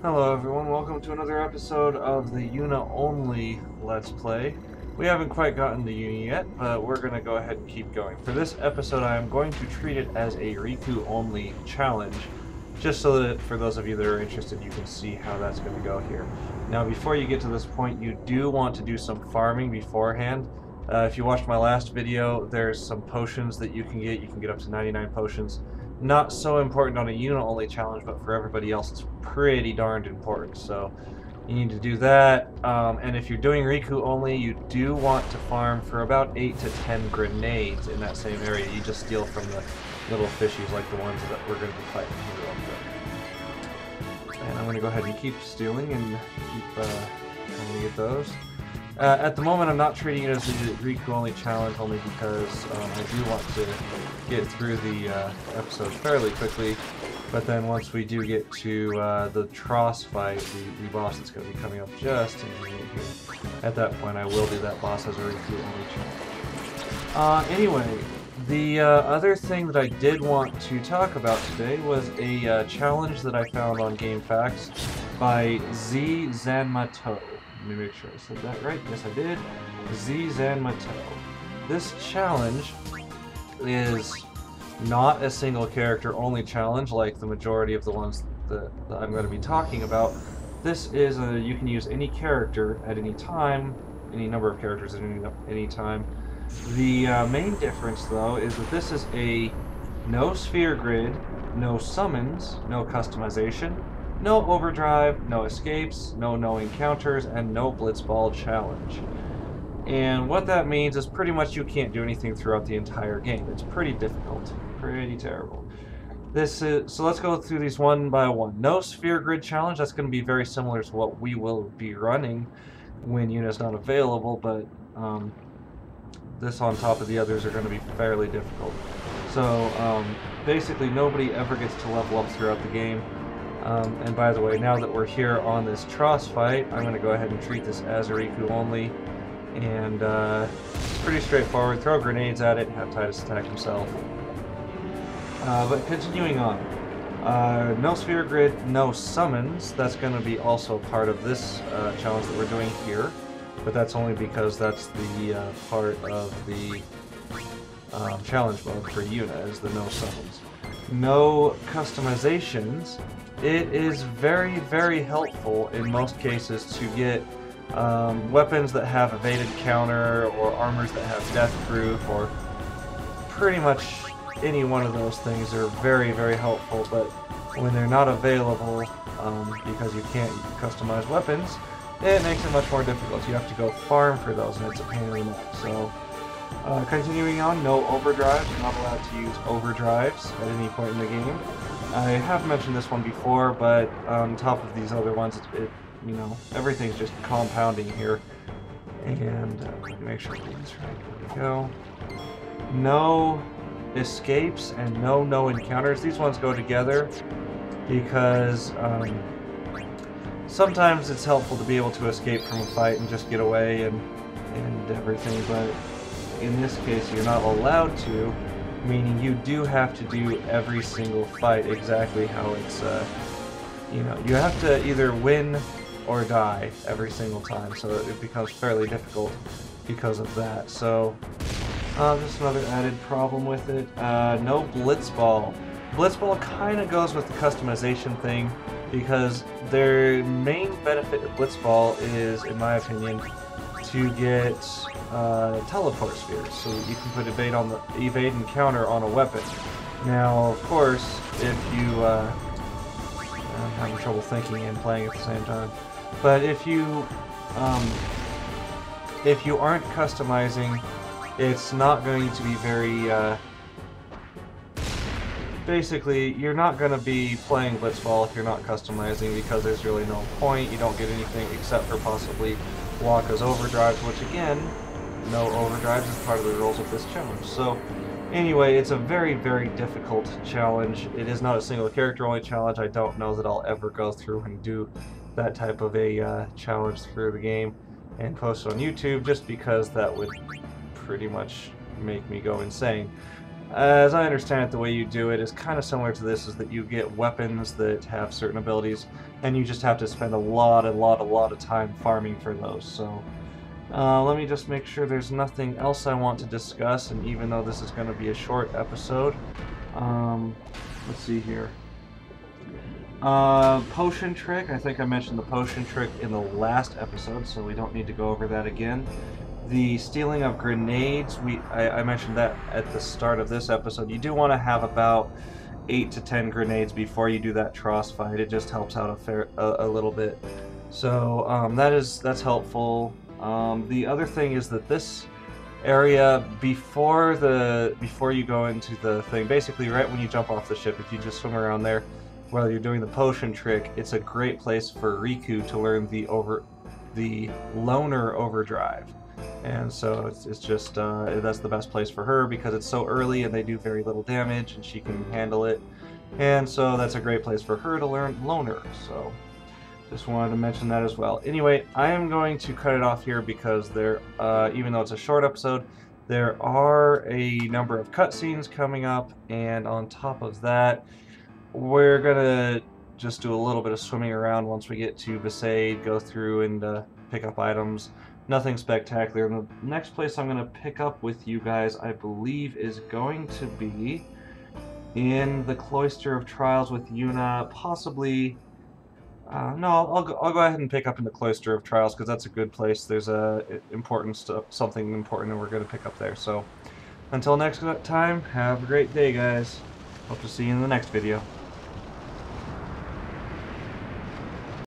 Hello everyone, welcome to another episode of the Yuna only Let's Play. We haven't quite gotten to Yuna yet, but we're going to go ahead and keep going. For this episode I am going to treat it as a Rikku only challenge, just so that for those of you that are interested you can see how that's going to go here. Now before you get to this point you do want to do some farming beforehand. If you watched my last video, there's some potions that you can get. You can get up to 99 potions. Not so important on a unit-only challenge, but for everybody else it's pretty darned important. So you need to do that. And if you're doing Rikku only, you do want to farm for about 8 to 10 grenades in that same area. You just steal from the little fishies like the ones that we're going to be fighting here real quick. And I'm going to go ahead and keep stealing and keep trying to get those. At the moment, I'm not treating it as a Rikku only challenge, only because I do want to get through the episode fairly quickly. But then once we do get to the Tros fight, the boss that's going to be coming up just in a minute here, at that point I will do that boss as a Rikku only challenge. Anyway, the other thing that I did want to talk about today was a challenge that I found on GameFAQs by zzanmato. Let me make sure I said that right. Yes, I did. zzanmato. This challenge is not a single character only challenge like the majority of the ones that I'm going to be talking about. This is you can use any character at any time, any number of characters at any time. The main difference though is that this is a no sphere grid, no summons, no customization, no overdrive, no escapes, no encounters, and no blitzball challenge. And what that means is pretty much you can't do anything throughout the entire game. It's pretty difficult, pretty terrible. So let's go through these one by one. No sphere grid challenge, that's going to be very similar to what we will be running when Yuna's not available, but this on top of the others are going to be fairly difficult. So basically nobody ever gets to level up throughout the game. And by the way, now that we're here on this Tros fight, I'm going to go ahead and treat this as a Rikku only. And it's pretty straightforward. Throw grenades at it, have Titus attack himself. But continuing on. No sphere grid, no summons. That's going to be also part of this challenge that we're doing here. But that's only because that's the part of the challenge mode for Yuna, is the no summons. No customizations. It is very, very helpful in most cases to get weapons that have evaded counter or armors that have death proof, or pretty much any one of those things are very, very helpful. But when they're not available because you can't customize weapons, it makes it much more difficult. You have to go farm for those, and it's a pain in the neck. So continuing on, no overdrives. You're not allowed to use overdrives at any point in the game. I have mentioned this one before, but on top of these other ones, you know, everything's just compounding here. And let me make sure I get this right. There we go. No escapes and no encounters. These ones go together because sometimes it's helpful to be able to escape from a fight and just get away and everything, but in this case you're not allowed to, meaning you do have to do every single fight exactly how it's, you know, you have to either win or die every single time, so it becomes fairly difficult because of that. So, just another added problem with it. No blitzball. Blitzball kind of goes with the customization thing, because their main benefit of blitzball is, in my opinion, to get teleport spheres, so that you can put evade and counter on a weapon. Now, of course, if you I'm having trouble thinking and playing at the same time, but if you aren't customizing, it's not going to be very basically, you're not going to be playing blitzball if you're not customizing, because there's really no point. You don't get anything except for possibly Waka's overdrives, which again, no overdrives is part of the rules of this challenge. So anyway, it's a very, very difficult challenge. It is not a single character only challenge. I don't know that I'll ever go through and do that type of a challenge through the game and post it on YouTube, just because that would pretty much make me go insane. As I understand it, the way you do it is kind of similar to this, is that you get weapons that have certain abilities, and you just have to spend a lot of time farming for those. So let me just make sure there's nothing else I want to discuss, and even though this is going to be a short episode, let's see here. Potion trick. I think I mentioned the potion trick in the last episode, so we don't need to go over that again. The stealing of grenades, I mentioned that at the start of this episode. You do want to have about 8 to 10 grenades before you do that Tros fight. It just helps out a little bit. So that's helpful. The other thing is that this area before you go into the thing, basically right when you jump off the ship, if you just swim around there while you're doing the potion trick, it's a great place for Rikku to learn the loner overdrive. And so it's just that's the best place for her because it's so early and they do very little damage and she can handle it. And so that's a great place for her to learn loner. So just wanted to mention that as well. Anyway, I am going to cut it off here because even though it's a short episode, there are a number of cutscenes coming up, and on top of that, we're gonna just do a little bit of swimming around once we get to Besaid, go through and pick up items. Nothing spectacular. And the next place I'm going to pick up with you guys, I believe, is going to be in the Cloister of Trials with Yuna. Possibly... no, I'll go ahead and pick up in the Cloister of Trials because that's a good place. There's something important that we're going to pick up there. So, until next time, have a great day, guys. Hope to see you in the next video.